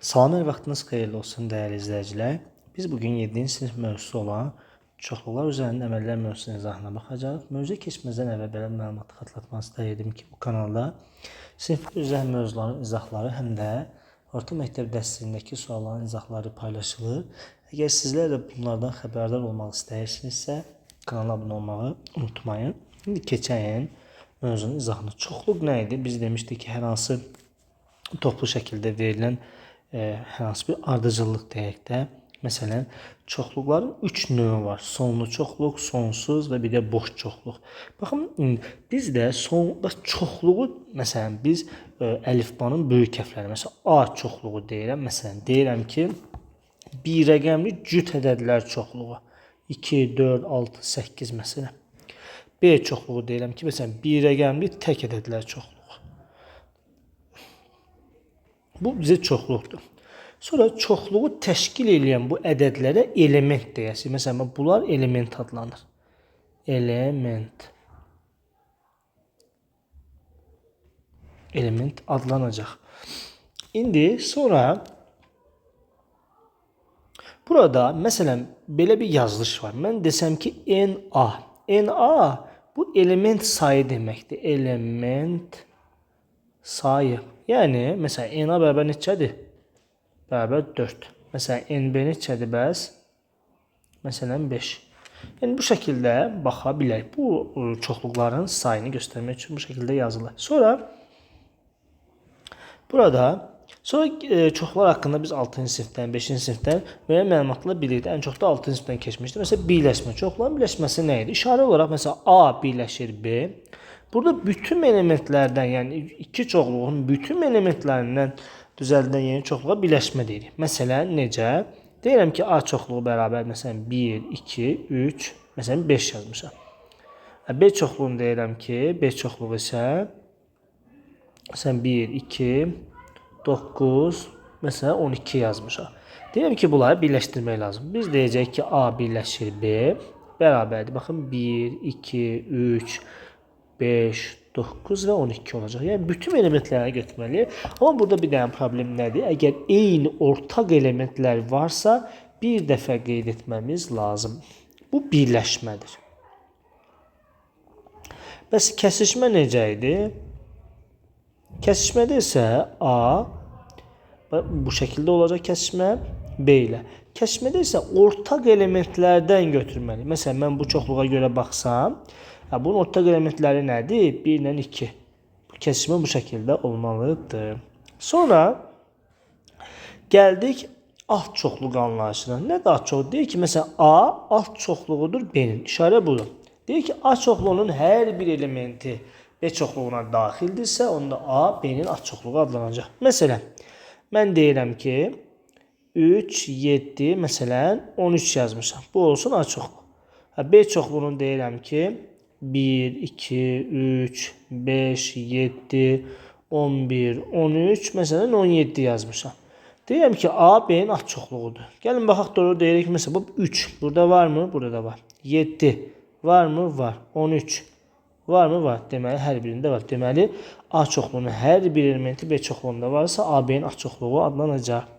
Salam, hər vaxtınız xeyirli olsun dəyərli izləyicilər. Biz bugün 7-ci sinif mövzusu olan çoxluqlar üzərində əməllər mövzusunun izahına baxacağıq. Mövzuya keçməzdən əvvəl belə məlumatı xatırlatmaq istəyirdim ki, bu kanalda sinif üzrə mövzuların izahları həm də orta məktəb dərslərindəki sualların izahları paylaşılır. Əgər sizlər də bunlardan xəbərdar olmaq istəyirsinizsə, kanala abunə olmağı unutmayın. İndi keçək mövzunun izahına. Çoxluq nə idi? Biz demişdik ki, hər hansı toplu şəkildə verilən hər hansı bir ardıcıllıq deyək də. Məsələn, çoxluqların 3 növü var. Sonlu çoxluq, sonsuz və bir də boş çoxluq. Baxın, bizdə çoxluğu, məsələn, biz əlifbanın böyük hərfləri, məsələn, A çoxluğu deyirəm. Məsələn, deyirəm ki, bir rəqəmli cüt ədədlər çoxluğu. 2, 4, 6, 8 məsələn. B çoxluğu deyirəm ki, məsələn, bir rəqəmli tək ədədlər çoxluğu. Bu bizə çoxluqdur. Sonra çoxluğu təşkil edən bu ədədlərə element deyəsiz. Məsələn, bunlar element adlanır. Element adlanacaq. İndi sonra burada məsələn belə bir yazılış var. Mən desəm ki, NA. NA bu element sayı deməkdir. Element sayı. Yəni, məsələn, NA bərabər neçədir? Bərabər 4. Məsələn, NB neçədir bəs? Məsələn, 5. Yəni, bu şəkildə baxa bilərik. Bu çoxluqların sayını göstərmək üçün bu şəkildə yazılır. Sonra çoxluqlar haqqında biz 6-cı sinifdən, 5-ci sinifdən müəyyən məlumatla bilirdik. Ən çox da 6-cı sinifdən keçmişdi. Məsələn, birləşmə. Çoxluqların birləşməsi nə idi? İşarə olaraq, məsələn, A birləşir B. Burada bütün elementlərdən, yəni iki çoxluğun bütün elementlərindən düzəldilən yeni çoxluğa birləşmə deyirik. Məsələn, necə? Deyirəm ki, A çoxluğu bərabər, məsələn, 1, 2, 3, məsələn, 5 yazmışam. B çoxluğunu deyirəm ki, B çoxluğu isə, məsələn, 1, 2, 9, məsələn, 12 yazmışam. Deyirəm ki, bunları birləşdirmək lazım. Biz deyəcək ki, A birləşir B, bərabərdir. Baxın, 1, 2, 3, 5, 9 və 12 olacaq. Yəni, bütün elementləri götürməliyik. Amma burada bir dənə problem nədir? Əgər eyni ortaq elementlər varsa, bir dəfə qeyd etməmiz lazım. Bu birləşmədir. Bəs kəsişmə necə idi? Kəsişmədə isə A bu şəkildə olacaq kəsişmə B ilə. Kəsişmədə isə ortaq elementlərdən götürməliyik. Məsələn, mən bu çoxluğa görə baxsam, bunun ortaq elementləri nədir? 1 ilə 2. Bu kəsişmə bu şəkildə olmalıdır. Sonra gəldik alt çoxluq anlayışına. Nədir alt çoxluq? Deyir ki, məsələn, A alt çoxluğudur B-nin. İşarə budur. Deyir ki, A çoxluğunun hər bir elementi B çoxluğuna daxildirsə, onda A B-nin alt çoxluğu adlanacaq. Məsələn, mən deyirəm ki, 3, 7, məsələn, 13 yazmışam. Bu olsun A çoxluğu. B çoxluğunu deyirəm ki, 1, 2, 3, 5, 7, 11, 13, məsələn 17 yazmışam. Deyirəm ki, A, B-nin alt çoxluğudur. Gəlin, baxaq doğru deyirik ki, məsələn, bu 3. Burada var mı? Burada da var. 7. Var mı? Var. 13. Var mı? Var. Deməli, hər birində var. Deməli, A çoxluğunun hər bir elementi B çoxluğunda varsa, A, B-nin alt çoxluğu adlanacaq.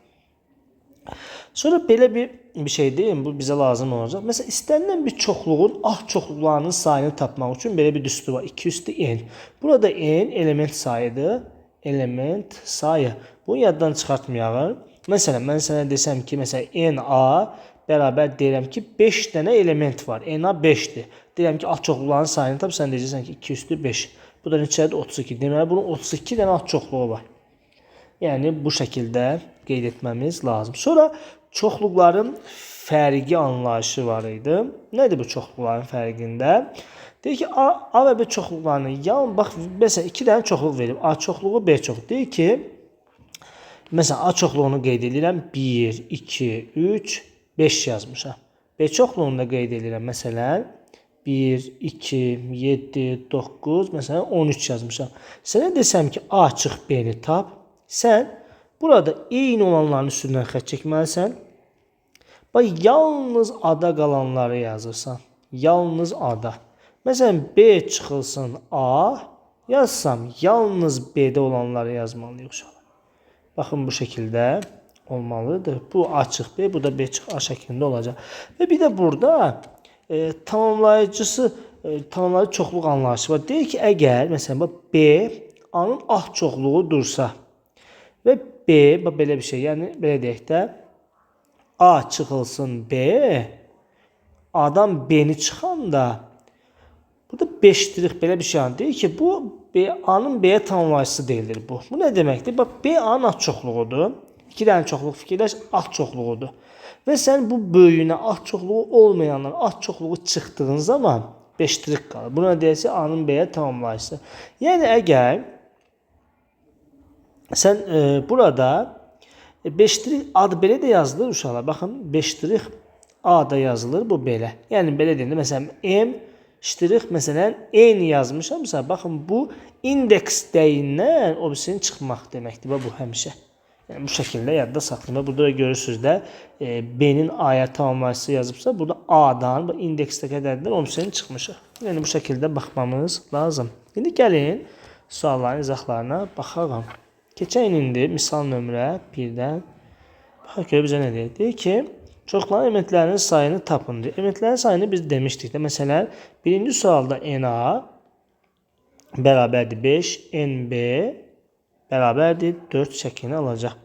Sonra belə bir şey deyim, bu bizə lazım olacaq. Məsələn, istənilən bir çoxluğun alt çoxluqlarının sayını tapmaq üçün belə bir düstur var. 2 üstü n. Burada n element sayıdır. Element sayı. Bunu yaddan çıxartmayaq. Məsələn, mən sənə desəm ki, məsələn, NA bərabər deyirəm ki, 5 dənə element var. NA 5-dir. Deyirəm ki, alt çoxluqların sayını tap, sən deyəcəksən ki, 2 üstü 5. Bu da neçədir? 32. Deməli, bunun 32 dənə alt çoxluğu var. Yəni, bu şəkildə qeyd etməmiz lazım. Sonra çoxluqların fərqi anlayışı var idi. Nədir bu çoxluqların fərqində? Deyir ki, A və B çoxluqlarını, bax, məsələn, 2 dənə çoxluq verib. A çoxluğu, B çoxluğu. Deyir ki, məsələn, A çoxluğunu qeyd edirəm. 1, 2, 3, 5 yazmışam. B çoxluğunu da qeyd edirəm. Məsələn, 1, 2, 7, 9, məsələn, 13 yazmışam. Sənə desəm ki, A çıx B-ni tap. Sən burada eyni olanların üstündən xətt çəkməlisən. Bax, yalnız ada qalanları yazırsan. Yalnız ada. Məsələn, B çıxılsın A yazsam, yalnız B-də olanları yazmalıyıq uşaqlar. Baxın, bu şəkildə olmalıdır. Bu açıq B, bu da B çıx A şəklində olacaq. Və bir də burada tamamlayıcısı, tamamlayıcı çoxluq anlayışı var. Deyir ki, əgər məsələn B A-nın A çoxluğudursa və B, belə bir şey, yəni belə deyək də, A çıxılsın B, A'dan B-ni çıxanda, burada 5-dirik belə bir şey deyir ki, bu A-nın B-yə tamamlayıcısı deyilir bu. Bu nə deməkdir? Bax, B A-nın A çoxluğudur. İki dənə çoxluq fikirləş, A çoxluğudur. Və sən bu böyüyünə A çoxluğu olmayanlar A çoxluğu çıxdığın zaman 5-dirik qalır. Buna deyəsə A-nın B-yə tamamlayıcısı. Yəni əgər sən burada 5-dirik A-da belə də yazılır uşaqlar. Baxın, 5-dirik A-da yazılır, bu belə. Yəni belə deyəndə, məsələn, M ştirik, məsələn, N yazmışamsa, baxın, bu indeks dəyindən obisinin çıxmaq deməkdir. Bu həmişə. Yəni, bu şəkildə yadda saxlayın. Burada da görürsünüz də B-nin A-ya tamamlayıcısı yazıbsa, burada A-dan, indeksdə qədərdən obisinin çıxmışıq. Yəni, bu şəkildə baxmamız lazım. İndi gəlin, sualların izahlarına baxalım. Keçən indi misal nömrə 1-dən. Baxaq görə bizə nə deyir? Deyir ki, çoxların elementlərinin sayını tapın. Elementlərin sayını biz demişdik də. Məsələn, birinci sualda NA bərabərdir 5, NB bərabərdir 4 şəklini alacaq.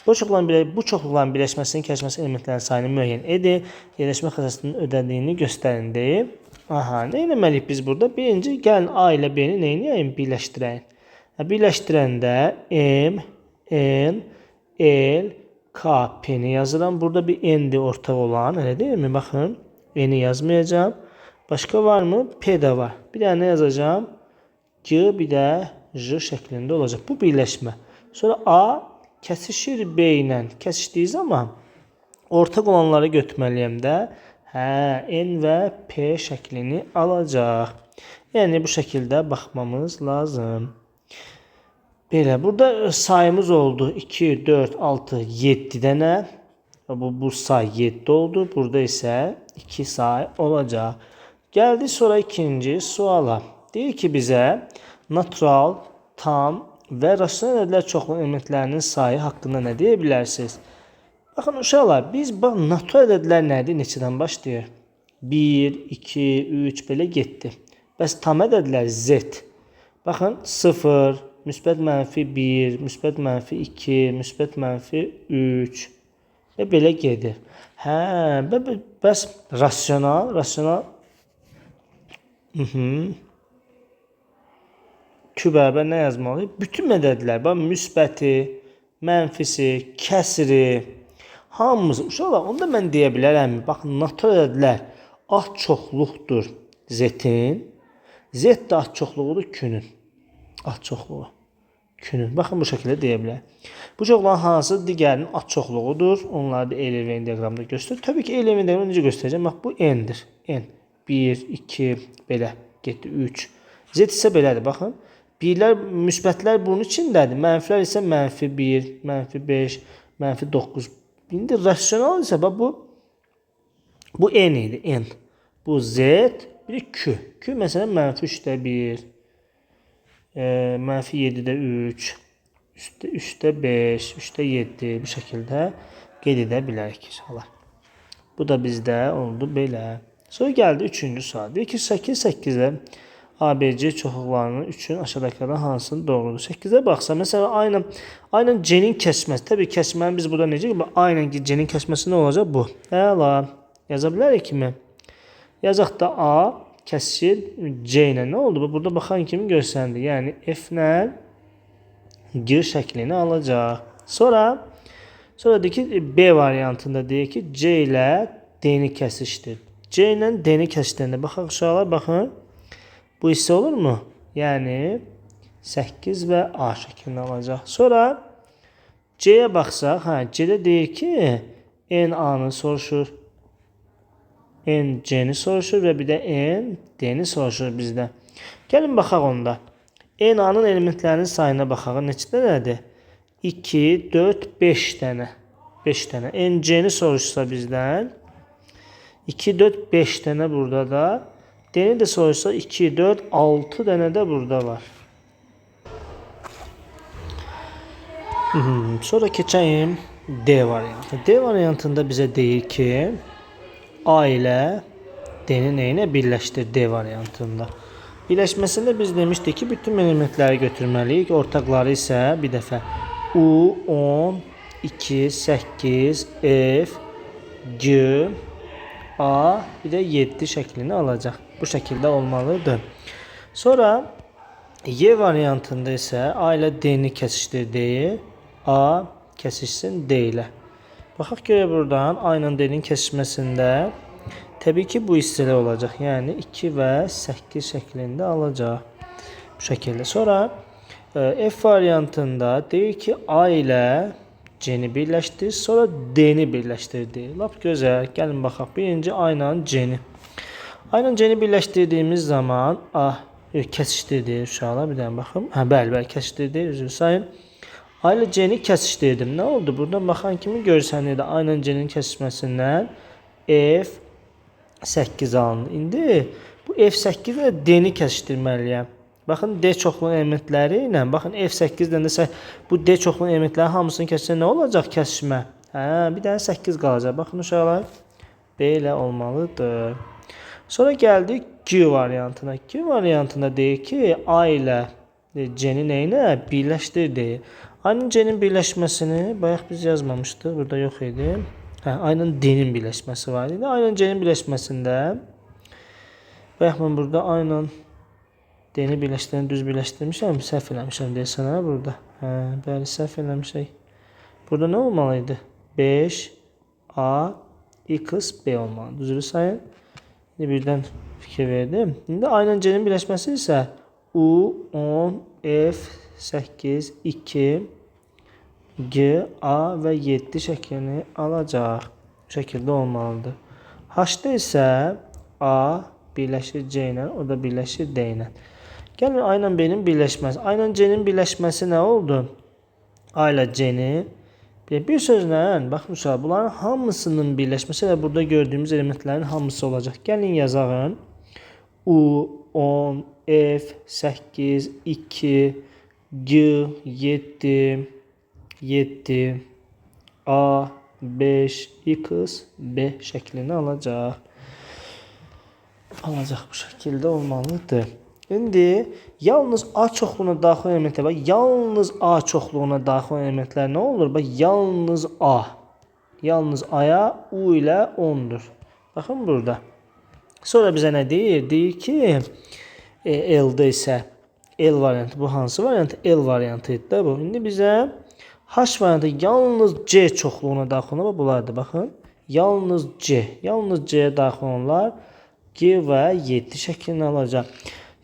Bu çoxluqların birləşməsinin kəsməsi elementlərin sayını müəyyən edir. Yerləşmə xəstəsinin ödədiyini göstərin deyib. Aha, nə etməliyik biz burada? Birinci, gəlin A ilə B-ni nə edəyim? Birləşdirəyin. Birləşdirəndə M, N, L, K, P-ni yazıram. Burada bir N-dir ortaq olan, elə deyilmi? Baxın, N-i yazmayacağım. Başqa var mı? P də var. Bir dənə yazacağım. G, bir də J şəklində olacaq. Bu birləşmə. Sonra A kəsişir B ilə. Kəsişdiyi zaman ortaq olanları götürməliyəm də. N və P şəklini alacaq. Yəni, bu şəkildə baxmamız lazım. Belə, burada sayımız oldu 2, 4, 6, 7 dənə. Bu say 7 oldu. Burada isə 2 say olacaq. Gəldi sonra ikinci suala. Deyir ki, bizə natural, tam və rasional ədədlər çoxluğu elementlərinin sayı haqqında nə deyə bilərsiniz? Baxın, uşaqlar, biz natural ədədlər nədir? Neçədən başlayır? 1, 2, 3, belə getdi. Bəs tam ədədlər Z. Baxın, 0, müsbət mənfi 1, müsbət mənfi 2, müsbət mənfi 3 və belə gedir. Bəs rasional, Q bərabər nə yazmalıyıq? Bütün ədədlər, müsbəti, mənfisi, kəsiri, hamımızı, uşaqlar, onda mən deyə bilərəm, baxın, natural ədədlər A çoxluqdur Z-in, Z də A çoxluğudur Q-nün. A çoxluğu. Q-nün. Baxın, bu şəkildə deyə bilər. Bu çoxluğun hansı digərinin A çoxluğudur? Onları da E-Level diaqramda göstərir. Təbii ki, E-Level diaqramda necə göstərəcəm? Bax, bu N-dir. N. 1, 2, belə getdi, 3. Z isə belədir, baxın. Birlər, müsbətlər bunun içindədir. Mənfilər isə mənfi 1, mənfi 5, mənfi 9. İndi rasional isə bu N idi, N. Bu Z, bir Q. Q məsələn mənfi 3-də 1, mənfi 7-də 3, 3-də 5, 3-də 7 bu şəkildə qeyd edə bilərik inşallah. Bu da bizdə oldu belə. Sonra gəldi 3-cü sual. Deyir ki, 8-8-ə ABC çoxluqlarının 3-ün aşağıdakılardan hansının doğrudur? 8-ə baxsa, məsələn, aynən C-nin kəsməsi. Təbii kəsməni biz burada necə? Aynən C-nin kəsməsi nə olacaq? Bu. Əla. Yaza bilərik kimi. Yazaq da A kəsir C ilə. Nə oldu? Burada baxan kimi göstərildi. Yəni, F-lə G şəklini alacaq. Sonra deyir ki, B variantında deyir ki, C ilə D-ni kəsişdir. C ilə D-ni kəsişdirəndə, baxaq uşaqlar, baxın. Bu hissə olur mu? Yəni 8 və A şəklini alacaq. Sonra C-yə baxsaq, C-də deyir ki, N A-nı soruşur, N C-ni soruşur və bir də N D-ni soruşur bizdə. Gəlin baxaq onda. N A-nın elementlərinin sayına baxaq. Neçə dənədir? 2, 4, 5 dənə. 5 dənə. N C-ni soruşsa bizdən 2, 4, 5 dənə burada da. D-ni də soruşsa 2, 4, 6 dənə də burada var. Sonra keçəyim D variantı. D variantında bizə deyir ki, A ilə D-ni neyinə birləşdir D variantında. Birləşməsində biz demişdik ki, bütün elementləri götürməliyik. Ortaqları isə bir dəfə U, 10, 2, 8, F, G, A, bir də 7 şəklini alacaq. Bu şəkildə olmalıdır. Sonra Y variantında isə A ilə D-ni kəsişdirdiyi, A kəsişsin D ilə. Baxaq görə buradan A ilə D-nin kəsişməsində təbii ki, bu hissələr olacaq. Yəni 2 və 8 şəklində alacaq. Bu şəkildə. Sonra F variantında deyir ki, A ilə C-ni birləşdir, sonra D-ni birləşdirdi. Lap gözəl. Gəlin baxaq. Birinci A ilə C-ni. A ilə C-ni birləşdirdiyimiz zaman kəsişdirdi uşaqlar. Bir dənə baxım. Bəli, kəsişdirdi. Üzr sayın. A ilə C-ni kəsişdirdim. Nə oldu? Buradan baxan kimi görsənirdi. A ilə C-nin kəsişməsindən F 8 alındı. İndi bu F8 ilə D-ni kəsişdirməliyəm. Baxın, D çoxluğun elementləri ilə, baxın, F8-dən də bu D çoxluğun elementləri hamısını kəsirsə nə olacaq kəsişmə? Bir dənə 8 qalacaq. Baxın, uşaqlar, belə olmalıdır. Sonra gəldik G variantına. G variantında deyir ki, A ilə C-ni neyinə birləşdirdi. A ilə C-nin birləşməsini bayaq biz yazmamışdıq, burada yox idi. A ilə D-nin birləşməsi var idi. A ilə C-nin birləşməsində bayaq mən burada A ilə D-ni birləşdirən düz birləşdirmişəm, səhv eləmişəm deyəsən burada. Bəli, səhv eləmişək. Burada nə olmalıydı? 5 A x B olmalıdır. Düzülü sayın. İndi birdən fikir verdim. İndi A ilə C-nin birləşməsi isə U, 10, F, 8, 2, G, A və 7 şəklini alacaq. Bu şəkildə olmalıdır. H-da isə A birləşir C ilə, o da birləşir D ilə. Gəlin A ilə B-nin birləşməsi. A ilə C-nin birləşməsi nə oldu? A ilə C-ni bir sözlə, baxın uşaqlar, bunların hamısının birləşməsi və burada gördüyümüz elementlərin hamısı olacaq. Gəlin yazağın. U, 10, F, 8, 2, G, 7, 7, A, 5, X, B şəklini alacaq. Alacaq bu şəkildə olmalıdır. İndi yalnız A çoxluğuna daxil elementlər var. Yalnız A çoxluğuna daxil elementlər nə olur? Bax, yalnız A. Yalnız A-ya U ilə 10'dur. Baxın burada. Sonra bizə nə deyir? Deyir ki, L-də isə L variantı. Bu hansı variantı? L variantı idi da bu. İndi bizə H variantı yalnız C çoxluğuna daxil olan bunlardır. Baxın. Yalnız C. Yalnız C-yə daxil olanlar G və 7 şəklini alacaq.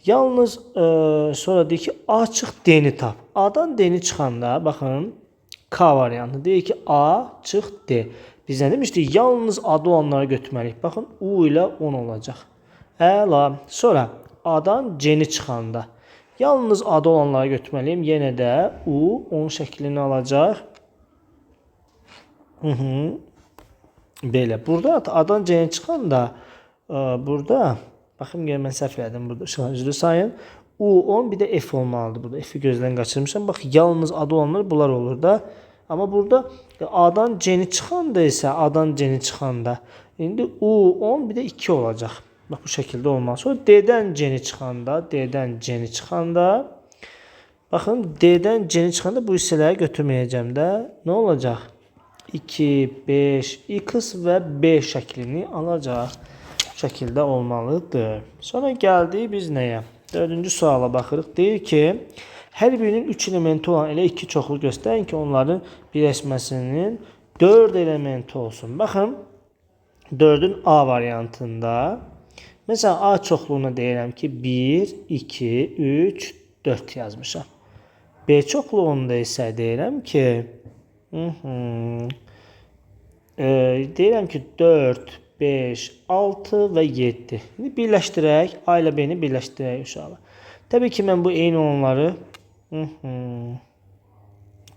Yalnız sonra deyir ki, A çıx D-ni tap. A-dan D-ni çıxanda, baxın, K variantı. Deyir ki, A çıx D. Biz nə demişdik? Yalnız adı olanları götürməliyik. Baxın, U ilə 10 olacaq. Əla. Sonra A-dan C-ni çıxanda. Yalnız adı olanları götürməliyim. Yenə də U 10 şəklini alacaq. Belə. Burada A-dan C-ni çıxanda, burada, baxın, mən səhv elədim burada. Üzrü sayın. U10 bir də F olmalıdır burada. F-i gözdən qaçırmışam. Bax, yalnız adı olanlar bunlar olur da. Amma burada A-dan C-ni çıxanda isə, A-dan C-ni çıxanda, indi U10 bir də 2 olacaq. Bax, bu şəkildə olmalı. Sonra D-dən C-ni çıxanda, D-dən C-ni çıxanda, baxın, D-dən C-ni çıxanda bu hissələri götürməyəcəm də. Nə olacaq? 2, 5, X və B şəklini alacaq. Bu şəkildə olmalıdır. Sonra gəldik biz nəyə? Dördüncü suala baxırıq. Deyir ki, hər birinin 3 elementi olan elə 2 çoxlu göstərin ki, onların birləşməsinin 4 elementi olsun. Baxın, 4'ün A variantında, məsələn, A çoxluğuna deyirəm ki, 1, 2, 3, 4 yazmışam. B çoxluğunda isə deyirəm ki, deyirəm ki, 4, 5, 6 və 7. İndi birləşdirək. A ilə B-ni birləşdirək uşaqlar. Təbii ki, mən bu eyni olanları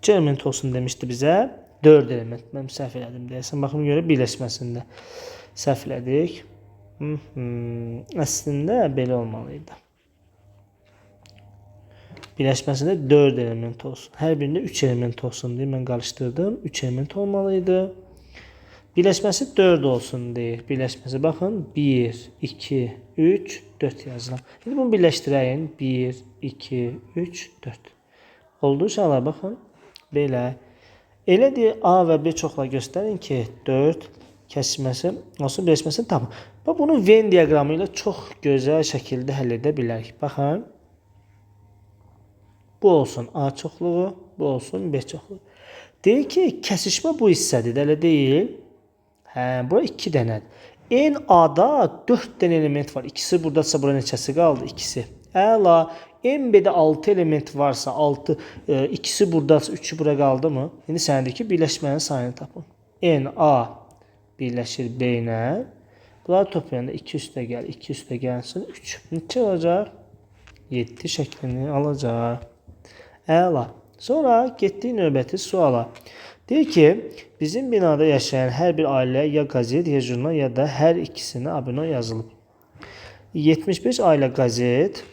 C element olsun demişdi bizə. 4 element. Mən səhv elədim deyəsən. Baxın, görə birləşməsində səhv elədik. Əslində belə olmalıydı. Birləşməsində 4 element olsun. Hər birində 3 element olsun deyə mən qarışdırdım. 3 element olmalıydı. Birləşməsi 4 olsun deyir. Birləşməsi baxın 1, 2, 3, 4 yazıram. İndi bunu birləşdirəyin. 1, 2, 3, 4. Oldu uşaqlar baxın. Belə. Elə deyir A və B çoxla göstərin ki 4 kəsməsi olsun, birləşməsini tapın. Bax bunu Venn diaqramı ilə çox gözəl şəkildə həll edə bilərik. Baxın. Bu olsun A çoxluğu, bu olsun B çoxluğu. Deyir ki, kəsişmə bu hissədir, elə deyil. Bura 2 dənədir. En A-da 4 dənə element var. İkisi buradadsa bura neçəsi qaldı? İkisi. Əla. En B-də 6 element varsa, 6, ikisi buradadsa 3'ü bura qaldı mı? İndi sənədir ki, birləşmənin sayını tapın. En A birləşir B ilə. Bunları toplayanda 2 üstə gəl, 2 üstə gəlsin 3. Neçə olacaq? 7 şəklini alacaq. Əla. Sonra getdik növbəti suala. Deyir ki, bizim binada yaşayan hər bir ailə ya qazet, ya jurnal, ya da hər ikisinə abunə yazılıb. 75 ailə qazet.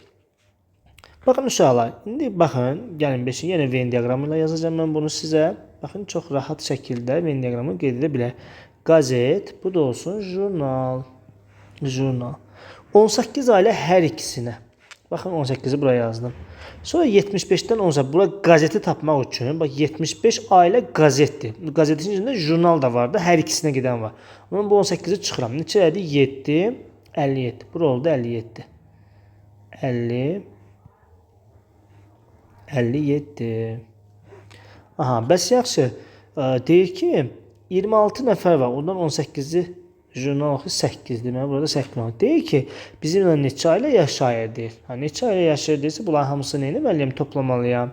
Baxın uşaqlar, indi baxın, gəlin 5-i yenə Venn diaqramı ilə yazacağım mən bunu sizə. Baxın, çox rahat şəkildə Venn diaqramı qeyd edə bilər. Qazet, bu da olsun jurnal. Jurnal. 18 ailə hər ikisinə. Baxın 18'i buraya yazdım. Sonra 75'ten 18. Bura gazeti tapmaq üçün. Bak 75 ailə qazetdir. Qazetin içində jurnal da vardı. Hər ikisinə gedən var. Amma bu 18'i çıxıram. Neçə edir? 7, 57. Bura oldu 57. 50, 57. Aha, bəs yaxşı. Deyir ki, 26 nəfər var. Ondan 18'i jurnal oxu 8 deməli burada 8 var. Deyir ki, bizimlə neçə ailə yaşayır deyir. Neçə ailə yaşayır deyirsə, bunların hamısını nə etməliyəm? Toplamalıyam.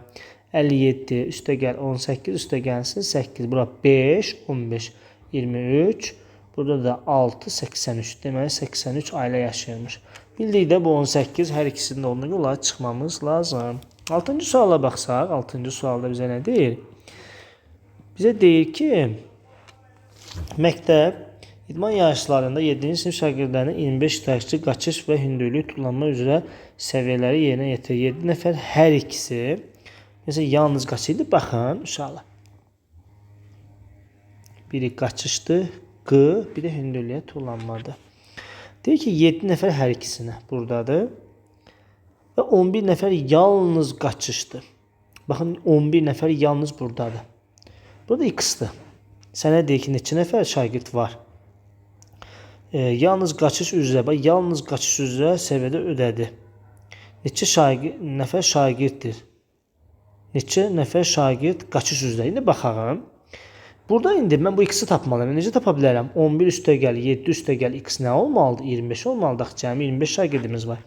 57 üstə gəl 18 üstə gəlsin 8. Bura 5, 15, 23. Burada da 6, 83. Deməli 83 ailə yaşayırmış. Bildik də bu 18 hər ikisində olduğuna görə onları çıxmamız lazım. 6-cı suala baxsaq, 6-cı sualda bizə nə deyir? Bizə deyir ki, məktəb İdman yarışlarında 7-ci sinif şagirdlərinin 25 iştirakçı qaçış və hündürlük tullanma üzrə səviyyələri yerinə yetirir. 7 nəfər hər ikisi mesela yalnız qaçırdı. Baxın uşaqlar. Biri qaçışdı, Q, bir də hündürlüyə tullanmadır. Deyir ki, 7 nəfər hər ikisinə buradadır. Və 11 nəfər yalnız qaçışdı. Baxın 11 nəfər yalnız buradadır. Burada X-dır. Sənə deyir ki, neçə nəfər şagird var? Yalnız qaçış üzrə, yalnız qaçış üzrə səviyyədə ödədi. Neçə nəfər şagirddir? Neçə nəfər şagird qaçış üzrə? İndi baxağım. Burada indi mən bu X-i tapmalıyım. Necə tapa bilərəm? 11 üstə gəl, 7 üstə gəl, X nə olmalıdır? 25 olmalıdır. Cəmi 25 şagirdimiz var.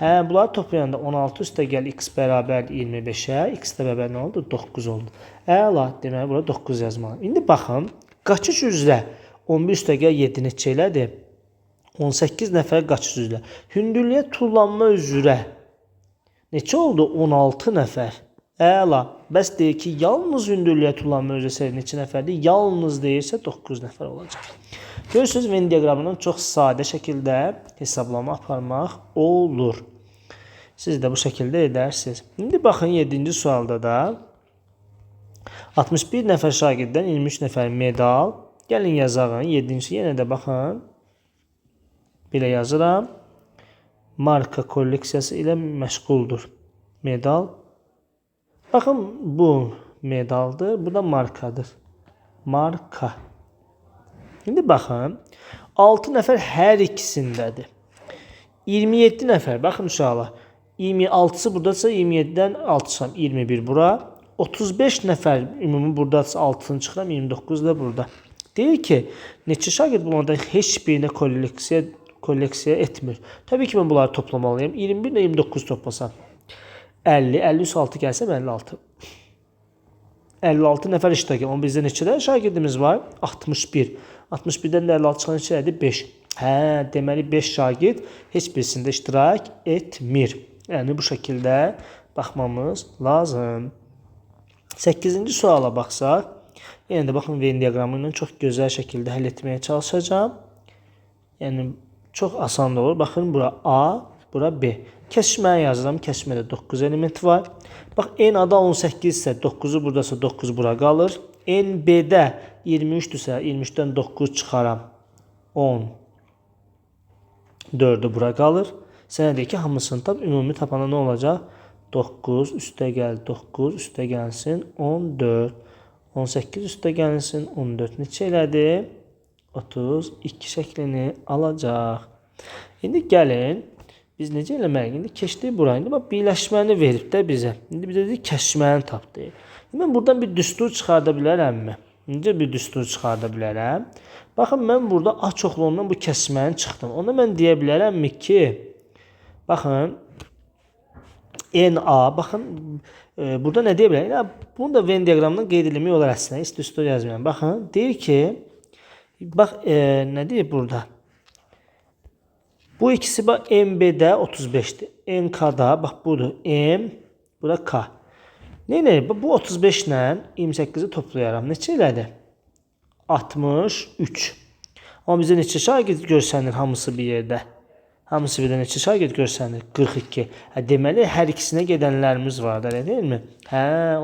Bunları toplayanda 16 üstə gəl, X bərabər 25'ə. X də bərabər nə oldu? 9 oldu. Əla, deməli burada 9 yazmalıyım. İndi baxın, qaçış üzrə 11 üstə gəl 7 neçə elədir? 18 nəfər qaçış üzrə. Hündürlüyə tullanma üzrə neçə oldu? 16 nəfər. Əla. Bəs deyir ki, yalnız hündürlüyə tullanma üzrə səviyyədə neçə nəfərdir? Yalnız deyirsə 9 nəfər olacaq. Görürsünüz, Venn diaqramından çox sadə şəkildə hesablama aparmaq olur. Siz də bu şəkildə edərsiniz. İndi baxın 7-ci sualda da 61 nəfər şagirddən 23 nəfər medal. Gəlin yazağın 7-ci yenə də baxın. Belə yazıram. Marka kolleksiyası ilə məşğuldur. Medal. Baxın bu medaldır. Bu da markadır. Marka. İndi baxın. 6 nəfər hər ikisindədir. 27 nəfər. Baxın uşaqlar. 26'sı buradadsa 27'dən 6 çıxıram. 21 bura. 35 nəfər ümumi buradadsa 6'sını çıxıram. 29 da burada. Deyir ki, neçə şagird bunlardan heç birinə kolleksiya etmir. Təbii ki, mən bunları toplamalıyım. 21 ilə 29 toplasam 50, 50 üstə 6 gəlsəm 56. 56 nəfər iştirak edir. Amma bizdə neçədə şagirdimiz var? 61. 61-dən də 56 çıxan neçədir? 5. Deməli 5 şagird heç birisində iştirak etmir. Yəni bu şəkildə baxmamız lazım. 8-ci suala baxsaq, yenə də baxın Venn diaqramı ilə çox gözəl şəkildə həll etməyə çalışacağam. Yəni çox asan da olur. Baxın bura A, bura B. Kəsməni yazıram. Kəsmədə 9 element var. Bax, n-ada 18 isə 9-u buradasa 9 bura qalır. n-b-də 23-dürsə 23-dən 9 çıxaram. 10. 4-ü bura qalır. Sənə deyir ki, hamısını tap. Ümumi tapana nə olacaq? 9 üstə gəl, 9 üstə gəlsin, 14. 18 üstə gəlsin, 14 neçə elədi? 32 şəklini alacaq. İndi gəlin, biz necə eləməliyik? İndi keçdik bura. İndi bax, birləşməni verib də bizə. İndi bizə deyir, kəsməni tap deyir. Mən buradan bir düstur çıxarda bilərəmmi? Necə bir düstur çıxarda bilərəm? Baxın, mən burada A çoxluğundan bu kəsməni çıxdım. Onda mən deyə bilərəmmi ki, baxın, NA, baxın, burada nə deyə bilərəm? Bunu da Venn diaqramından qeyd edilmək olar əslində. Heç düstur yazmayın. Baxın, deyir ki, bax, nə deyir burada? Bu ikisi bax, MB-də 35-dir. NK-da, bax, budur. M, bu da K. Nə? Bu 35 ilə 28-i toplayaram. Neçə elədi? 63. Amma bizə neçə şagird görsənir hamısı bir yerdə? Hamısı birdə neçə şagird görsənir? 42. Deməli, hər ikisinə gedənlərimiz var da, elə deyilmi?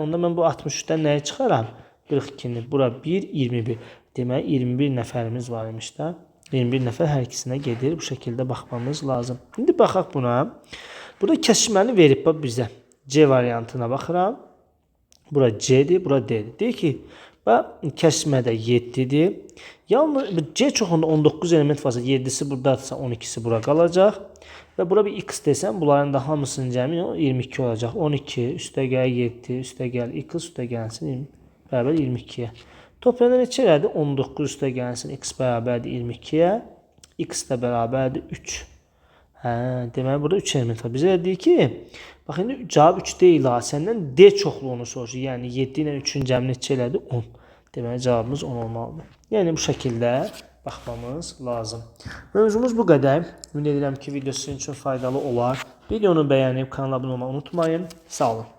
Onda mən bu 63-dən nəyi çıxaram? 42-ni. Bura 1, 21. Deməli, 21 nəfərimiz var imiş da. 21 nəfər hər ikisinə gedir. Bu şəkildə baxmamız lazım. İndi baxaq buna. Burada kəsməni verib bizə. C variantına baxıram. Bura C'dir, bura D'dir. Deyir ki, kəsmədə 7-dir. Yalnız C çoxunda 19 element varsa, 7-si buradadırsa 12-si bura qalacaq. Və bura bir x desəm, bunların da hamısının cəmi 22 olacaq. 12 üstə gəl 7, üstə gəl x üstə gəlsin bərabər 22-yə. Toplayanda neçə elədi? 19 üstə gəlsin x bərabərdir 22-yə. X də bərabərdir 3. Deməli, burada 3 element var. Bizə deyir ki, bax, indi cavab 3 deyil ha. Səndən D çoxluğunu soruşur. Yəni 7 ilə 3-ün cəmi neçə elədi? 10. Deməli, cavabımız 10 olmalıdır. Yəni, bu şəkildə baxmamız lazım. Mövzumuz bu qədər. Ümid edirəm ki, video sizin üçün faydalı olar. Videonu bəyənib kanala abunə olmayı unutmayın. Sağ olun.